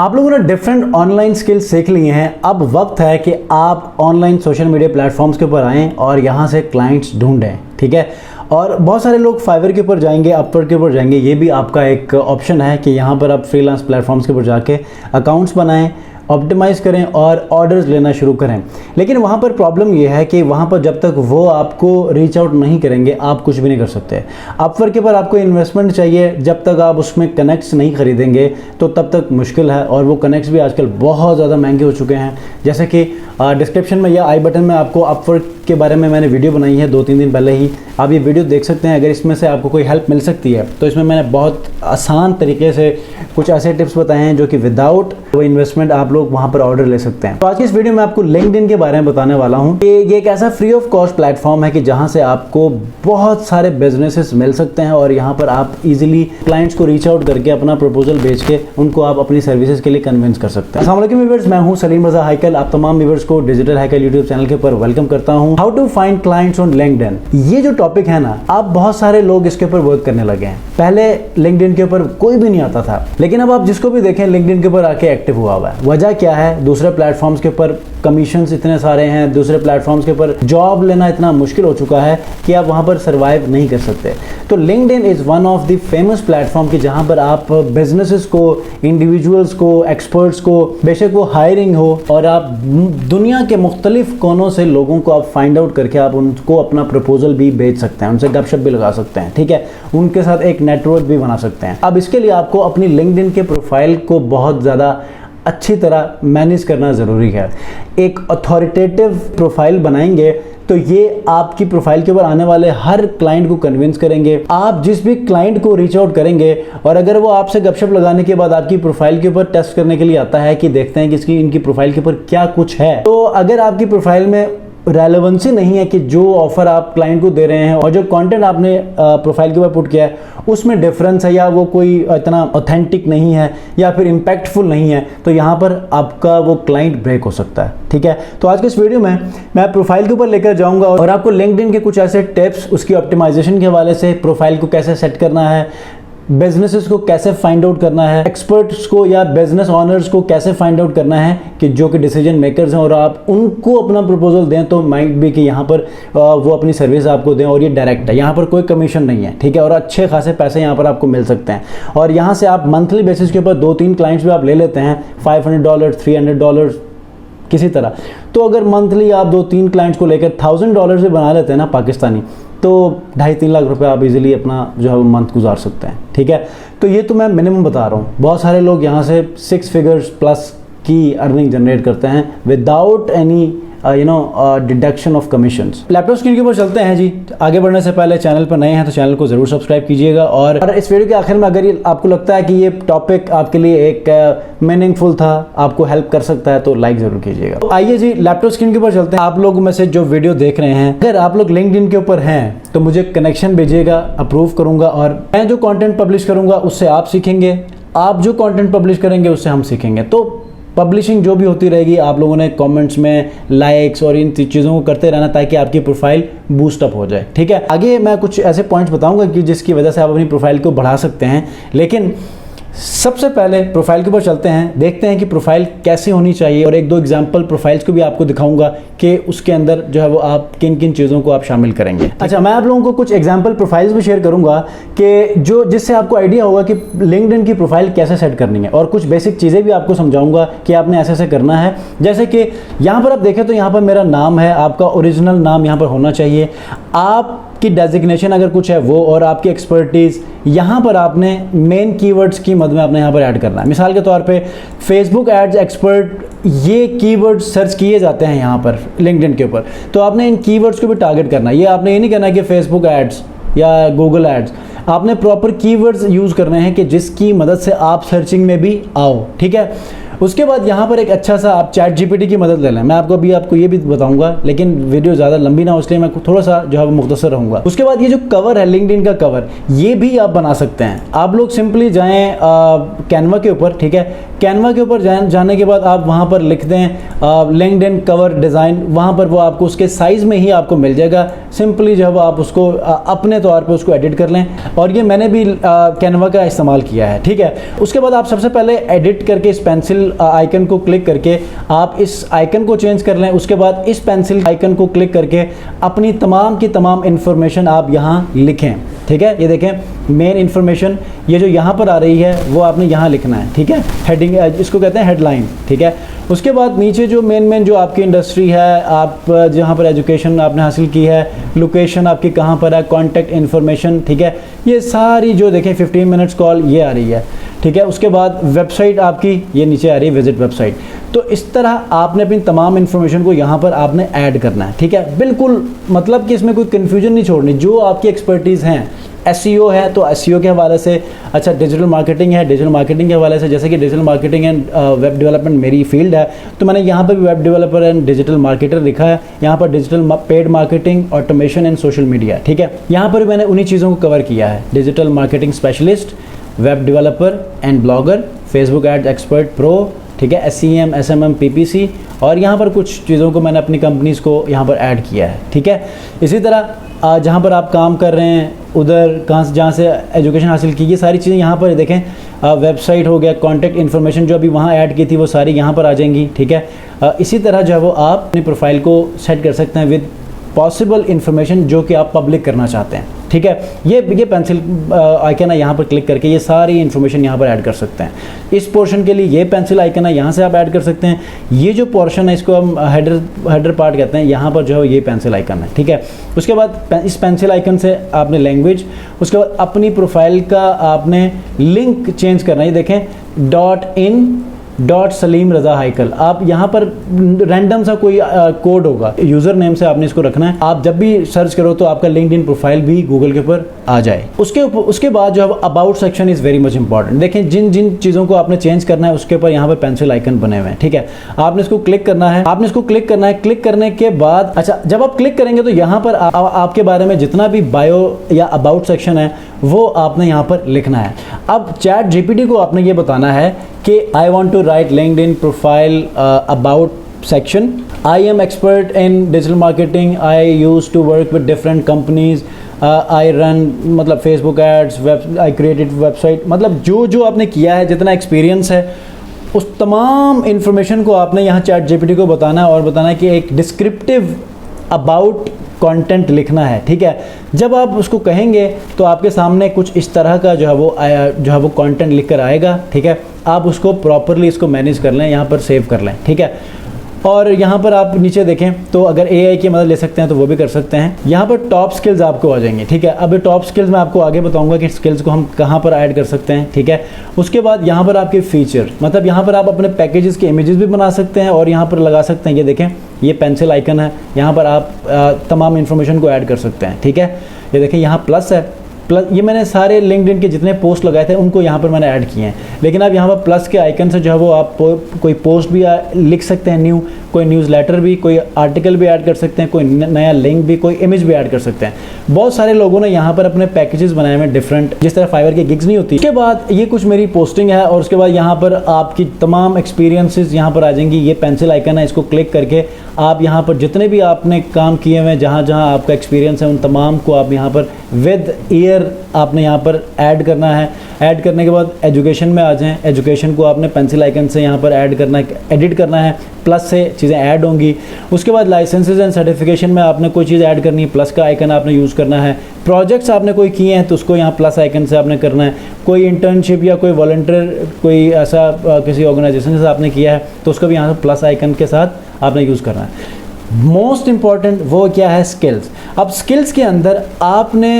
आप लोगों ने डिफरेंट ऑनलाइन स्किल्स सीख लिए हैं। अब वक्त है कि आप ऑनलाइन सोशल मीडिया प्लेटफॉर्म्स के ऊपर आएँ और यहाँ से क्लाइंट्स ढूंढें, ठीक है। और बहुत सारे लोग फाइवर के ऊपर जाएंगे, अपवर्क के ऊपर जाएंगे। ये भी आपका एक ऑप्शन है कि यहाँ पर आप फ्रीलांस प्लेटफॉर्म्स के ऊपर जाके अकाउंट्स बनाएं, ऑप्टिमाइज करें और ऑर्डर्स लेना शुरू करें। लेकिन वहाँ पर प्रॉब्लम ये है कि वहाँ पर जब तक वो आपको रीच आउट नहीं करेंगे आप कुछ भी नहीं कर सकते। अपवर्क के ऊपर आपको इन्वेस्टमेंट चाहिए, जब तक आप उसमें कनेक्ट्स नहीं खरीदेंगे तो तब तक मुश्किल है। और वो कनेक्ट्स भी आजकल बहुत ज़्यादा महंगे हो चुके हैं। जैसे कि डिस्क्रिप्शन में या आई बटन में आपको अपवर्क के बारे में मैंने वीडियो बनाई है 2-3 दिन पहले ही, आप ये वीडियो देख सकते हैं। अगर इसमें से आपको कोई हेल्प मिल सकती है तो इसमें मैंने बहुत आसान तरीके से कुछ ऐसे टिप्स बताए हैं जो कि विदाउट वो इन्वेस्टमेंट आप लोग वहाँ पर ऑर्डर ले सकते हैं। तो आज की इस वीडियो में आपको लिंक्डइन के बारे में बताने वाला हूँ कि ये एक ऐसा फ्री ऑफ कॉस्ट प्लेटफॉर्म है कि जहाँ से आपको बहुत सारे बिजनेसेस मिल सकते हैं और यहाँ पर आप इजीली क्लाइंट्स को रीच आउट करके अपना प्रपोजल भेज के उनको आप अपनी सर्विसेज के लिए कन्विंस कर सकते हैं। अस्सलाम वालेकुम व्यूअर्स, मैं हूँ सलीम रजा हैकल। आप तमाम व्यूअर्स को डिजिटल हैकल यूट्यूब चैनल के ऊपर वेलकम करता हूँ। How to find clients on LinkedIn, ये जो टॉपिक है ना, आप बहुत सारे लोग इसके ऊपर वर्क करने लगे हैं। पहले लिंक्डइन के ऊपर कोई भी नहीं आता था, लेकिन अब आप जिसको भी देखें लिंक्डइन के ऊपर आके एक्टिव हुआ हुआ है। वजह क्या है? दूसरे प्लेटफॉर्म्स के ऊपर कमीशंस इतने सारे हैं, दूसरे प्लेटफॉर्म्स के ऊपर जॉब लेना इतना मुश्किल हो चुका है कि आप वहां पर सर्वाइव नहीं कर सकते। तो LinkedIn is one of the famous platform कि जहां पर आप बिजनेसेस को, इंडिविजुअल्स को, एक्सपर्ट्स को, बेशक वो हायरिंग हो, और आप दुनिया के मुख्तलिफ कोनों से लोगों को आप फाइंड आउट करके आप उनको अपना प्रपोजल भी भेज सकते हैं, उनसे गपशप भी लगा सकते हैं, ठीक है। उनके साथ एक नेटवर्क भी बना सकते हैं। अब इसके लिए आपको अपनी लिंक्डइन के प्रोफाइल को बहुत ज़्यादा अच्छी तरह मैनेज करना ज़रूरी है। एक अथॉरिटेटिव प्रोफाइल बनाएंगे तो ये आपकी प्रोफाइल के ऊपर आने वाले हर क्लाइंट को कन्विंस करेंगे। आप जिस भी क्लाइंट को रीच आउट करेंगे और अगर वो आपसे गपशप लगाने के बाद आपकी प्रोफाइल के ऊपर टेस्ट करने के लिए आता है कि देखते हैं कि इनकी प्रोफाइल के ऊपर क्या कुछ है, तो अगर आपकी प्रोफाइल में रेलेवेंसी नहीं है कि जो ऑफर आप क्लाइंट को दे रहे हैं और जो कंटेंट आपने प्रोफाइल के ऊपर पुट किया है उसमें डिफरेंस है, या वो कोई इतना ऑथेंटिक नहीं है या फिर इम्पैक्टफुल नहीं है, तो यहाँ पर आपका वो क्लाइंट ब्रेक हो सकता है, ठीक है। तो आज के इस वीडियो में मैं प्रोफाइल के ऊपर लेकर जाऊंगा और आपको लिंक्डइन के कुछ ऐसे टिप्स, उसकी ऑप्टिमाइजेशन के हवाले से, प्रोफाइल को कैसे सेट करना है, बिजनेसेस को कैसे फाइंड आउट करना है, एक्सपर्ट्स को या बिजनेस ऑनर्स को कैसे फाइंड आउट करना है कि जो कि डिसीजन मेकर्स हैं, और आप उनको अपना प्रपोजल दें तो माइट भी कि यहाँ पर वो अपनी सर्विस आपको दें और ये डायरेक्ट है, यहाँ पर कोई कमीशन नहीं है, ठीक है। और अच्छे खासे पैसे यहाँ पर आपको मिल सकते हैं और यहाँ से आप मंथली बेसिस के ऊपर 2-3 क्लाइंट्स भी आप ले लेते हैं, $500, $300 किसी तरह। तो अगर मंथली आप 2-3 क्लाइंट्स को लेकर $1000 भी बना लेते हैं ना पाकिस्तानी, तो 2.5-3 लाख रुपए आप इजीली अपना जो है वो मंथ गुजार सकते हैं, ठीक है। तो ये तो मैं मिनिमम बता रहा हूँ। बहुत सारे लोग यहाँ से 6 फिगर्स प्लस की अर्निंग जनरेट करते हैं without any deduction of commissions. Laptop screen के ऊपर चलते हैं जी। आगे बढ़ने से पहले चैनल पर नए हैं तो चैनल को जरूर सब्सक्राइब कीजिएगा, और इस वीडियो के आखिर में अगर ये आपको लगता है कि ये टॉपिक आपके लिए एक मीनिंगफुल था, आपको हेल्प कर सकता है, तो लाइक जरूर कीजिएगा। तो आइए जी लैपटॉप स्क्रीन के ऊपर चलते हैं। आप लोगों में से जो वीडियो देख रहे हैं, अगर आप लोग लिंक्डइन के ऊपर हैं तो मुझे कनेक्शन भेजिएगा, अप्रूव करूंगा, और मैं जो कॉन्टेंट पब्लिश करूंगा उससे आप सीखेंगे, आप जो कॉन्टेंट पब्लिश करेंगे उससे हम सीखेंगे। तो पब्लिशिंग जो भी होती रहेगी, आप लोगों ने कमेंट्स में लाइक्स और इन चीज़ों को करते रहना ताकि आपकी प्रोफाइल बूस्ट अप हो जाए, ठीक है। आगे मैं कुछ ऐसे पॉइंट्स बताऊंगा कि जिसकी वजह से आप अपनी प्रोफाइल को बढ़ा सकते हैं। लेकिन सबसे पहले प्रोफाइल के ऊपर चलते हैं, देखते हैं कि प्रोफाइल कैसी होनी चाहिए, और 1-2 एग्जांपल प्रोफाइल्स को भी आपको दिखाऊंगा कि उसके अंदर जो है वो आप किन किन चीज़ों को आप शामिल करेंगे। अच्छा, मैं आप लोगों को कुछ एग्जांपल प्रोफाइल्स भी शेयर करूंगा कि जो जिससे आपको आइडिया होगा कि लिंक्डइन की प्रोफाइल कैसे सेट करनी है, और कुछ बेसिक चीज़ें भी आपको समझाऊंगा कि आपने ऐसे ऐसे करना है। जैसे कि यहाँ पर आप देखें तो यहाँ पर मेरा नाम है, आपका ओरिजिनल नाम यहाँ पर होना चाहिए, आपकी डेजिग्नेशन अगर कुछ है वो, और आपकी एक्सपर्टीज़ यहाँ पर आपने मेन कीवर्ड्स की मद में आपने यहाँ पर ऐड करना है। मिसाल के तौर पे फेसबुक एड्स एक्सपर्ट, ये कीवर्ड्स सर्च किए जाते हैं यहाँ पर लिंक्डइन के ऊपर, तो आपने इन कीवर्ड्स को भी टारगेट करना है। ये आपने ये नहीं करना कि फेसबुक एड्स या गूगल एड्स, आपने प्रॉपर कीवर्ड्स यूज़ करने हैं कि जिसकी मदद से आप सर्चिंग में भी आओ, ठीक है। उसके बाद यहाँ पर एक अच्छा सा आप चैट जीपीटी की मदद ले लें। मैं आपको ये भी बताऊंगा, लेकिन वीडियो ज़्यादा लंबी ना हो इसलिए मैं थोड़ा सा जो है वो मुख्तसर रहूँगा। उसके बाद ये जो कवर है लिंक्डइन का कवर, ये भी आप बना सकते हैं। आप लोग सिंपली जाएँ कैनवा के ऊपर, ठीक है। कैनवा के ऊपर जाने के बाद आप वहाँ पर लिख दें लिंक्डइन कवर डिज़ाइन, वहाँ पर वो आपको उसके साइज़ में ही आपको मिल जाएगा। सिंपली जब आप उसको अपने तौर पर उसको एडिट कर लें। और ये मैंने भी कैनवा का इस्तेमाल किया है, ठीक है। उसके बाद आप सबसे पहले एडिट करके इस पेंसिल आइकन को क्लिक करके आप इस आइकन को चेंज कर लें। उसके बाद इस पेंसिल आइकन को क्लिक करके अपनी तमाम की तमाम इंफॉर्मेशन आप यहाँ लिखें, ठीक है। ये देखें मेन इंफॉर्मेशन, ये जो यहाँ पर आ रही है वो आपने यहाँ लिखना है, ठीक है। हेडिंग, इसको कहते हैं हेडलाइन, ठीक है। उसके बाद नीचे जो मेन जो आपकी इंडस्ट्री है, आप जहाँ पर एजुकेशन आपने हासिल की है, लोकेशन आपकी कहाँ पर है, कॉन्टैक्ट इन्फॉर्मेशन, ठीक है। ये सारी जो देखें 15 मिनट्स कॉल ये आ रही है, ठीक है। उसके बाद वेबसाइट आपकी ये नीचे आ रही है, विजिट वेबसाइट। तो इस तरह आपने अपनी तमाम इन्फॉर्मेशन को यहाँ पर आपने ऐड करना है, ठीक है। बिल्कुल मतलब कि इसमें कोई कन्फ्यूजन नहीं छोड़नी। जो आपकी एक्सपर्टीज़ हैं, एसईओ है तो एसईओ के हवाले से, अच्छा डिजिटल मार्केटिंग है, डिजिटल मार्केटिंग के हवाले से, जैसे कि digital marketing and web development मेरी फील्ड है, तो मैंने यहाँ पर भी web developer and digital marketer लिखा है। यहाँ पर digital paid marketing, automation and social media, ठीक है। यहाँ पर मैंने उन्हीं चीज़ों को कवर किया है, digital marketing specialist, web developer and blogger, Facebook ads expert pro, ठीक है, SEM, SMM, PPC, और यहाँ पर कुछ चीज़ों को मैंने अपनी कंपनीज़ को यहाँ पर ऐड किया है, ठीक है। इसी तरह जहाँ पर आप काम कर रहे हैं उधर कहाँ से, जहाँ से एजुकेशन हासिल की, ये सारी चीज़ें यहाँ पर देखें। वेबसाइट हो गया, कॉन्टैक्ट इन्फॉर्मेशन जो अभी वहाँ ऐड की थी वो सारी यहाँ पर आ जाएंगी, ठीक है। इसी तरह जो है वो आप अपनी प्रोफाइल को सेट कर सकते हैं विद पॉसिबल इन्फॉर्मेशन जो कि आप पब्लिक करना चाहते हैं, ठीक है। ये पेंसिल आइकन है, यहाँ पर क्लिक करके ये सारी इन्फॉर्मेशन यहाँ पर ऐड कर सकते हैं। इस पोर्शन के लिए ये पेंसिल आइकन है, यहाँ से आप ऐड कर सकते हैं। ये जो पोर्शन है इसको हम हेडर पार्ट कहते हैं, यहाँ पर जो है ये पेंसिल आइकन है, ठीक है। उसके बाद इस पेंसिल आइकन से आपने लैंग्वेज, उसके बाद अपनी प्रोफाइल का आपने लिंक चेंज करना है। ये देखें .in.सलीम रज़ा हाइकल, आप यहाँ पर रैंडम सा कोई कोड होगा, यूज़र नेम से आपने इसको रखना है। आप जब भी सर्च करो तो आपका लिंक्डइन प्रोफाइल भी गूगल के ऊपर आ जाए। उसके बाद जो है about section is very much important. देखें जिन जिन चीज़ों को आपने चेंज करना है उसके ऊपर यहाँ पर पेंसिल आइकन बने हुए हैं, ठीक है। आपने इसको क्लिक करना है, क्लिक करने के बाद, अच्छा जब आप क्लिक करेंगे तो यहाँ पर आपके बारे में जितना भी बायो या अबाउट सेक्शन है वो आपने यहाँ पर लिखना है। अब चैट GPT को आपने ये बताना है कि I want to write LinkedIn profile about section, I am expert in digital marketing, I use to work with different companies, I run, मतलब Facebook ads, I created website, मतलब जो आपने किया है, जितना एक्सपीरियंस है, उस तमाम इंफॉर्मेशन को आपने यहाँ चैट GPT को बताना है और बताना है कि एक डिस्क्रिप्टिव अबाउट कंटेंट लिखना है, ठीक है। जब आप उसको कहेंगे तो आपके सामने कुछ इस तरह का जो है वो कंटेंट लिख कर आएगा, ठीक है। आप उसको प्रॉपरली इसको मैनेज कर लें, यहाँ पर सेव कर लें, ठीक है। और यहाँ पर आप नीचे देखें तो अगर AI की मदद ले सकते हैं तो वो भी कर सकते हैं। यहाँ पर टॉप स्किल्स आपको आ जाएंगे, ठीक है। अब टॉप स्किल्स मैं आपको आगे बताऊंगा कि स्किल्स को हम कहाँ पर ऐड कर सकते हैं, ठीक है। उसके बाद यहाँ पर आपके फीचर, मतलब यहाँ पर आप अपने पैकेजेस के इमेजेस भी बना सकते हैं और यहाँ पर लगा सकते हैं। ये देखें ये पेंसिल आइकन है, यहाँ पर आप तमाम इन्फॉर्मेशन को ऐड कर सकते हैं, ठीक है। ये देखें यहाँ प्लस है, प्लस ये मैंने सारे लिंक्डइन के जितने पोस्ट लगाए थे उनको यहाँ पर मैंने ऐड किए हैं। लेकिन आप यहाँ पर प्लस के आइकन से जो है वो आप कोई पोस्ट भी लिख सकते हैं, न्यू कोई न्यूज़लेटर भी, कोई आर्टिकल भी ऐड कर सकते हैं, कोई नया लिंक भी, कोई इमेज भी ऐड कर सकते हैं। बहुत सारे लोगों ने यहाँ पर अपने पैकेजेस बनाए हुए डिफरेंट, जिस तरह फाइवर की गिग्स नहीं होती। उसके बाद ये कुछ मेरी पोस्टिंग है और उसके बाद यहाँ पर आपकी तमाम एक्सपीरियंसेस यहाँ पर आ जाएंगी। ये पेंसिल आइकन है, इसको क्लिक करके आप यहाँ पर जितने भी आपने काम किए हुए हैं, जहाँ जहाँ आपका एक्सपीरियंस है, उन तमाम को आप यहाँ पर विद ईयर आपने यहाँ पर ऐड करना है। ऐड करने के बाद एजुकेशन में आ जाएं, एजुकेशन को आपने पेंसिल आइकन से यहाँ पर ऐड करना है, एडिट करना है, प्लस से चीज़ें ऐड होंगी। उसके बाद लाइसेंसेज एंड सर्टिफिकेशन में आपने कोई चीज़ ऐड करनी है, प्लस का आइकन आपने यूज़ करना है। प्रोजेक्ट्स आपने कोई किए हैं तो उसको यहाँ प्लस आइकन से आपने करना है। कोई इंटर्नशिप या कोई वॉलंटियर कोई ऐसा किसी ऑर्गेनाइजेशन से आपने किया है तो उसको भी यहाँ प्लस आइकन के साथ आपने यूज़ करना है। मोस्ट इम्पॉर्टेंट वो क्या है, स्किल्स। अब स्किल्स के अंदर आपने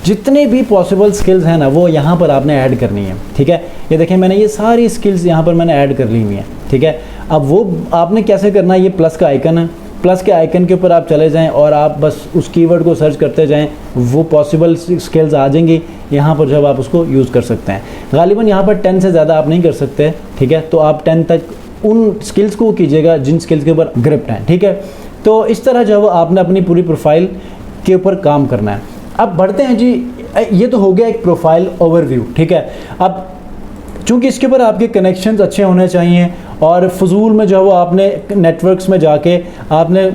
जितने भी पॉसिबल स्किल्स हैं ना वो यहाँ पर आपने ऐड करनी है, ठीक है। ये देखें मैंने ये सारी स्किल्स यहाँ पर मैंने ऐड कर ली हुई हैं, ठीक है। अब वो आपने कैसे करना है, ये प्लस का आइकन है, प्लस के आइकन के ऊपर आप चले जाएं और आप बस उस कीवर्ड को सर्च करते जाएं, वो पॉसिबल स्किल्स आ जाएंगी यहाँ पर जब आप उसको यूज़ कर सकते हैं। गालिबन यहाँ पर 10 से ज़्यादा आप नहीं कर सकते, ठीक है। तो आप 10 तक उन स्किल्स को कीजिएगा जिन स्किल्स के ऊपर ग्रिप्ट हैं, ठीक है। तो इस तरह जो है वो आपने अपनी पूरी प्रोफाइल के ऊपर काम करना है। अब बढ़ते हैं जी, ये तो हो गया एक प्रोफाइल ओवरव्यू, ठीक है। अब चूँकि इसके ऊपर आपके कनेक्शंस अच्छे होने चाहिए और फजूल में जो है वो आपने नेटवर्क्स में जाके आपने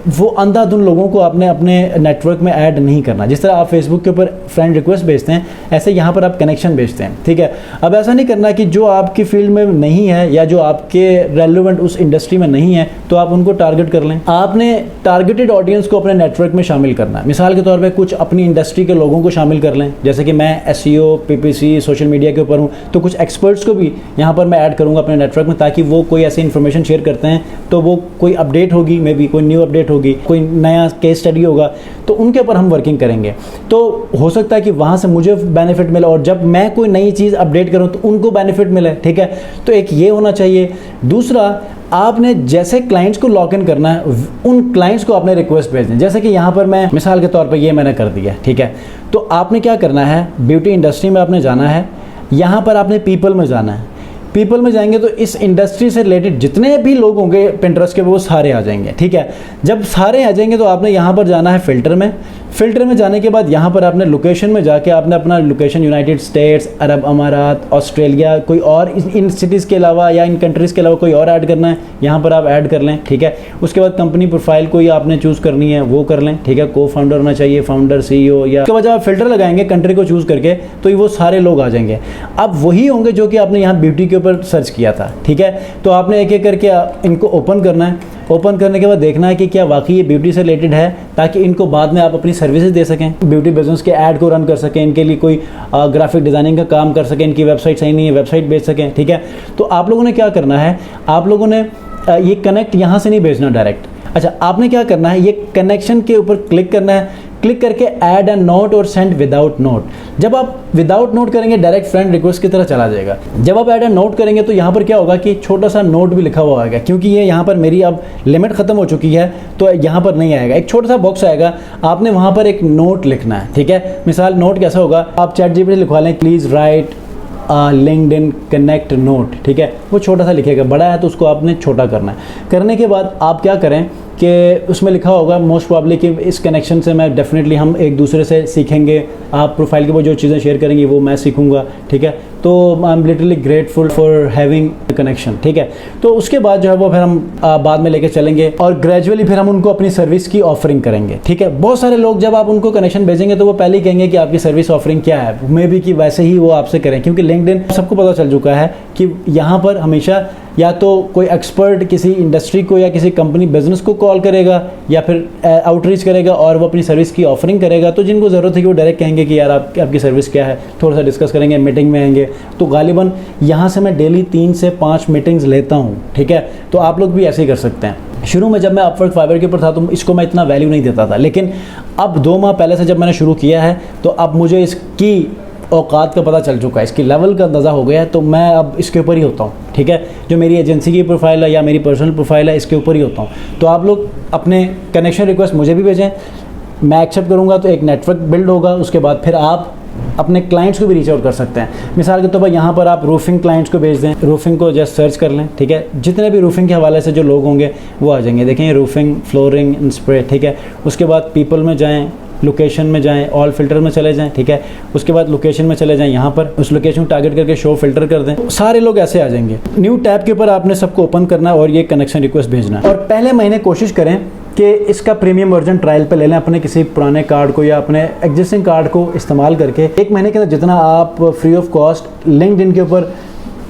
वो अंधाधुन लोगों को आपने अपने नेटवर्क में ऐड नहीं करना। जिस तरह आप फेसबुक के ऊपर फ्रेंड रिक्वेस्ट भेजते हैं, ऐसे यहाँ पर आप कनेक्शन भेजते हैं, ठीक है। अब ऐसा नहीं करना कि जो आपकी फील्ड में नहीं है या जो आपके रेलेवेंट उस इंडस्ट्री में नहीं है तो आप उनको टारगेट कर लें। आपने टारगेटेड ऑडियंस को अपने नेटवर्क में शामिल करना है। मिसाल के तौर पर कुछ अपनी इंडस्ट्री के लोगों को शामिल कर लें, जैसे कि मैं SEO PPC सोशल मीडिया के ऊपर हूँ, तो कुछ एक्सपर्ट्स को भी यहाँ पर मैं ऐड करूँगा अपने नेटवर्क में, ताकि वो कोई ऐसी इन्फॉर्मेशन शेयर करते हैं तो वो कोई अपडेट होगी, मे बी कोई न्यू अपडेट होगी, कोई नया केस स्टडी होगा, तो उनके ऊपर हम वर्किंग करेंगे। तो हो सकता है कि वहाँ से मुझे बेनिफिट मिले और जब मैं कोई नई चीज़ अपडेट करूँ तो उनको बेनिफिट मिले, ठीक है। तो एक ये होना चाहिए। दूसरा, आपने जैसे क्लाइंट्स को लॉक इन करना है, उन क्लाइंट्स को आपने रिक्वेस्ट भेजनी है। जैसे कि यहाँ पर मैं मिसाल के तौर पर ये मैंने कर दिया, ठीक है। तो आपने क्या करना है, ब्यूटी इंडस्ट्री में आपने जाना है, यहाँ पर आपने पीपल में जाना है। पीपल में जाएंगे तो इस इंडस्ट्री से रिलेटेड जितने भी लोग होंगे पिंटरेस्ट के, वो सारे आ जाएंगे, ठीक है। जब सारे आ जाएंगे तो आपने यहाँ पर जाना है फ़िल्टर में। फ़िल्टर में जाने के बाद यहाँ पर आपने लोकेशन में जाके आपने अपना लोकेशन यूनाइटेड स्टेट्स, अरब अमारात, ऑस्ट्रेलिया, कोई और इन सिटीज़ के अलावा या इन कंट्रीज़ के अलावा कोई और ऐड करना है, यहाँ पर आप ऐड कर लें, ठीक है। उसके बाद कंपनी प्रोफाइल कोई आपने चूज़ करनी है वो कर लें, ठीक है। को फाउंडर होना चाहिए, फाउंडर CEO, या उसके बाद जब आप फ़िल्टर लगाएंगे कंट्री को चूज़ करके तो वो सारे लोग आ जाएंगे। अब वही होंगे जो कि आपने यहाँ ब्यूटी के ऊपर सर्च किया था, ठीक है। तो आपने एक एक करके इनको ओपन करना है। ओपन करने के बाद देखना है कि क्या वाकई ये ब्यूटी से रिलेटेड है, ताकि इनको बाद में आप अपनी सर्विसेज दे सकें, ब्यूटी बिजनेस के ऐड को रन कर सकें, इनके लिए कोई ग्राफिक डिज़ाइनिंग का काम कर सकें, इनकी वेबसाइट सही नहीं है वेबसाइट बेच सकें, ठीक है। तो आप लोगों ने क्या करना है, आप लोगों ने ये कनेक्ट यहाँ से नहीं भेजना डायरेक्ट। अच्छा, आपने क्या करना है, ये कनेक्शन के ऊपर क्लिक करना है। क्लिक करके ऐड अ नोट और सेंड विदाउट नोट। जब आप विदाउट नोट करेंगे डायरेक्ट फ्रेंड रिक्वेस्ट की तरह चला जाएगा। जब आप ऐड अ नोट करेंगे तो यहाँ पर क्या होगा कि छोटा सा नोट भी लिखा हुआ आएगा, क्योंकि ये यहाँ पर मेरी अब लिमिट ख़त्म हो चुकी है तो यहाँ पर नहीं आएगा। एक छोटा सा बॉक्स आएगा, आपने वहाँ पर एक नोट लिखना है, ठीक है। मिसाल नोट कैसा होगा, आप ChatGPT लिखवा लें, please write LinkedIn connect note, ठीक है। वो छोटा सा लिखेगा, बड़ा है तो उसको आपने छोटा करना है। करने के बाद आप क्या करें कि उसमें लिखा होगा मोस्ट प्रॉब्ली कि इस कनेक्शन से मैं डेफिनेटली हम एक दूसरे से सीखेंगे, आप प्रोफाइल के वो जो चीज़ें शेयर करेंगी वो मैं सीखूंगा, ठीक है। तो I am literally grateful for having connection, ठीक है। तो उसके बाद जो है वो फिर हम बाद में लेके चलेंगे और ग्रेजुअली फिर हम उनको अपनी सर्विस की ऑफरिंग करेंगे, ठीक है। बहुत सारे लोग जब आप उनको कनेक्शन भेजेंगे तो वो पहले ही कहेंगे कि आपकी सर्विस ऑफरिंग क्या है, मे बी कि वैसे ही वो आपसे करें, क्योंकि लिंक्डइन सबको पता चल चुका है कि यहाँ पर हमेशा या तो कोई एक्सपर्ट किसी इंडस्ट्री को या किसी कंपनी बिजनेस को कॉल करेगा या फिर आउटरीच करेगा और वो अपनी सर्विस की ऑफरिंग करेगा। तो जिनको ज़रूरत है कि वो डायरेक्ट कहेंगे कि यार आपकी सर्विस क्या है, थोड़ा सा डिस्कस करेंगे, मीटिंग में आएंगे। तो गालिबन यहाँ से मैं डेली 3 से 5 मीटिंग्स लेता हूँ, ठीक है। तो आप लोग भी ऐसे ही कर सकते हैं। शुरू में जब मैं अपवर्क फाइवर के ऊपर था तो इसको मैं इतना वैल्यू नहीं देता था, लेकिन अब 2 माह पहले से जब मैंने शुरू किया है तो अब मुझे इसकी औकात का पता चल चुका है, इसकी लेवल का अंदाज़ा हो गया है। तो मैं अब इसके ऊपर ही होता हूँ, ठीक है। जो मेरी एजेंसी की प्रोफाइल है या मेरी पर्सनल प्रोफाइल है, इसके ऊपर ही होता हूँ। तो आप लोग अपने कनेक्शन रिक्वेस्ट मुझे भी भेजें, मैं एक्सेप्ट करूँगा तो एक नेटवर्क बिल्ड होगा। उसके बाद फिर आप अपने क्लाइंट्स को भी रीच आउट कर सकते हैं। मिसाल के तौर पर यहाँ पर आप रूफिंग क्लाइंट्स को भेज दें, रूफिंग को जस्ट सर्च कर लें, ठीक है। जितने भी रूफिंग के हवाले से जो लोग होंगे वो आ जाएंगे। देखें रूफिंग, फ्लोरिंग, स्प्रे, ठीक है। उसके बाद पीपल में जाएँ, लोकेशन में जाएं, ऑल फिल्टर में चले जाएं, ठीक है। उसके बाद लोकेशन में चले जाएं, यहाँ पर उस लोकेशन को टारगेट करके शो फिल्टर कर दें, सारे लोग ऐसे आ जाएंगे। न्यू टैब के ऊपर आपने सबको ओपन करना है और ये कनेक्शन रिक्वेस्ट भेजना है। और पहले महीने कोशिश करें कि इसका प्रीमियम वर्जन ट्रायल पे ले लें, अपने किसी पुराने कार्ड को या अपने एग्जिस्टिंग कार्ड को इस्तेमाल करके 1 महीने के अंदर जितना आप फ्री ऑफ कॉस्ट लिंक्डइन के ऊपर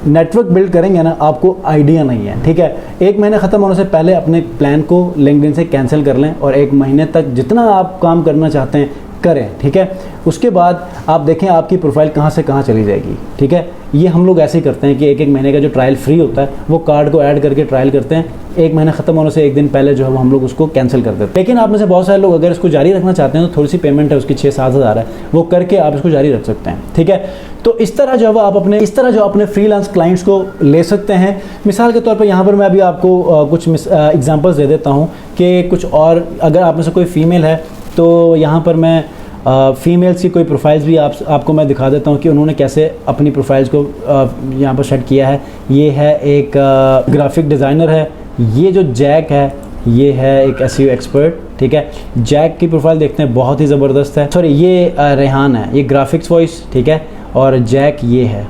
नेटवर्क बिल्ड करेंगे ना, आपको आइडिया नहीं है, ठीक है। 1 महीने ख़त्म होने से पहले अपने प्लान को लिंक्डइन से कैंसिल कर लें और 1 महीने तक जितना आप काम करना चाहते हैं करें, ठीक है। उसके बाद आप देखें आपकी प्रोफाइल कहाँ से कहाँ चली जाएगी, ठीक है। ये हम लोग ऐसे ही करते हैं कि 1-1 महीने का जो ट्रायल फ्री होता है वो कार्ड को ऐड करके ट्रायल करते हैं। 1 महीना ख़त्म होने से 1 दिन पहले जो है वो हम लोग उसको कैंसिल कर देते हैं। लेकिन आप में से बहुत सारे लोग अगर इसको जारी रखना चाहते हैं तो थोड़ी सी पेमेंट है उसकी 6-7 हज़ार है, वो करके आप इसको जारी रख सकते हैं, ठीक है। तो इस तरह जो है आप अपने फ्रीलांस क्लाइंट्स को ले सकते हैं। मिसाल के तौर पर यहाँ पर मैं अभी आपको कुछ एग्जांपल्स दे देता हूँ कि कुछ और अगर आप में से कोई फ़ीमेल है तो यहाँ पर मैं फ़ीमेल्स की कोई प्रोफाइल्स भी आपको मैं दिखा देता हूँ कि उन्होंने कैसे अपनी प्रोफाइल्स को यहाँ पर सेट किया है। ये है एक ग्राफिक डिज़ाइनर है, ये जो जैक है ये है एक SEO एक्सपर्ट, ठीक है। जैक की प्रोफाइल देखते हैं, बहुत ही ज़बरदस्त है। सॉरी, ये रेहान है, ये ग्राफिक्स वॉइस, ठीक है। और जैक ये है,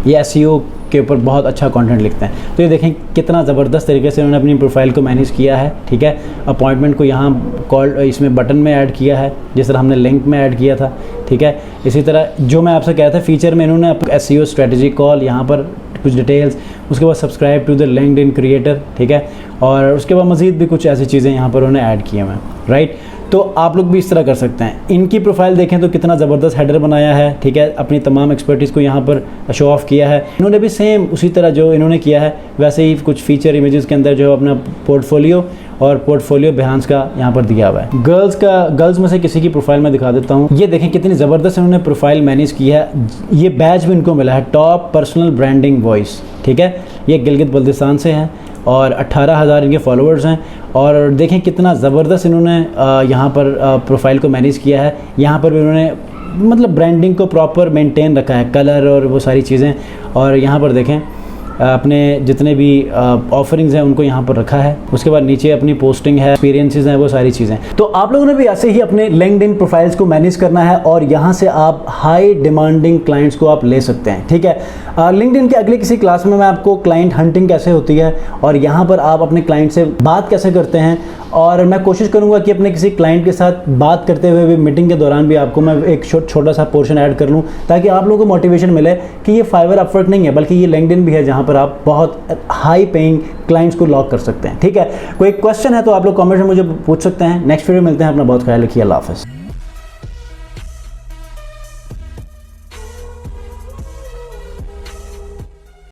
ये SEO के ऊपर बहुत अच्छा कंटेंट लिखते हैं। तो ये देखें कितना ज़बरदस्त तरीके से उन्होंने अपनी प्रोफाइल को मैनेज किया है, ठीक है। अपॉइंटमेंट को यहाँ कॉल इसमें बटन में ऐड किया है, जिस तरह हमने लिंक में ऐड किया था, ठीक है। इसी तरह जो मैं आपसे कहा था फीचर में इन्होंने SEO स्ट्रेटजी कॉल, यहाँ पर कुछ डिटेल्स, उसके बाद subscribe to the LinkedIn creator, ठीक है। और उसके बाद मज़ीद भी कुछ ऐसी चीज़ें यहाँ पर उन्होंने ऐड किए हुए हैं, राइट। तो आप लोग भी इस तरह कर सकते हैं। इनकी प्रोफाइल देखें तो कितना ज़बरदस्त हेडर बनाया है, ठीक है। अपनी तमाम एक्सपर्टीज़ को यहाँ पर शो ऑफ किया है। इन्होंने भी सेम उसी तरह जो इन्होंने किया है वैसे ही कुछ फीचर इमेजेस के अंदर जो है अपना पोर्टफोलियो और पोर्टफोलियो बिहांस का यहाँ पर दिया हुआ है। गर्ल्स में से किसी की प्रोफाइल में दिखा देता हूँ। ये देखें कितनी ज़बरदस्त इन्होंने प्रोफाइल मैनेज की है। ये बैच भी इनको मिला है टॉप पर्सनल ब्रांडिंग वॉइस, ठीक है। ये गिलगित बल्तिस्तान से हैं और 18,000 इनके फॉलोअर्स हैं। और देखें कितना ज़बरदस्त इन्होंने यहाँ पर प्रोफाइल को मैनेज किया है। यहाँ पर भी उन्होंने मतलब ब्रांडिंग को प्रॉपर मेंटेन रखा है, कलर और वो सारी चीज़ें। और यहाँ पर देखें अपने जितने भी ऑफरिंग्स हैं उनको यहाँ पर रखा है। उसके बाद नीचे अपनी पोस्टिंग है, एक्सपीरियंसेस हैं, वो सारी चीज़ें। तो आप लोगों ने भी ऐसे ही अपने लिंक्डइन प्रोफाइल्स को मैनेज करना है और यहाँ से आप हाई डिमांडिंग क्लाइंट्स को आप ले सकते हैं, ठीक है। लिंक्डइन के अगले किसी क्लास में मैं आपको क्लाइंट हंटिंग कैसे होती है और यहाँ पर आप अपने क्लाइंट से बात कैसे करते हैं, और मैं कोशिश करूँगा कि अपने किसी क्लाइंट के साथ बात करते हुए भी मीटिंग के दौरान भी आपको मैं एक छोटा सा पोर्शन ऐड कर लूँ, ताकि आप लोगों को मोटिवेशन मिले कि ये फाइवर अपवर्क नहीं है बल्कि ये लिंक्डइन भी है जहाँ पर आप बहुत हाई पेइंग क्लाइंट्स को लॉक कर सकते हैं, ठीक है। कोई क्वेश्चन है तो आप लोग कमेंट में मुझे पूछ सकते हैं। नेक्स्ट वीडियो मिलते हैं। अपना बहुत ख्याल रखिए। अल्लाह हाफ़िज़।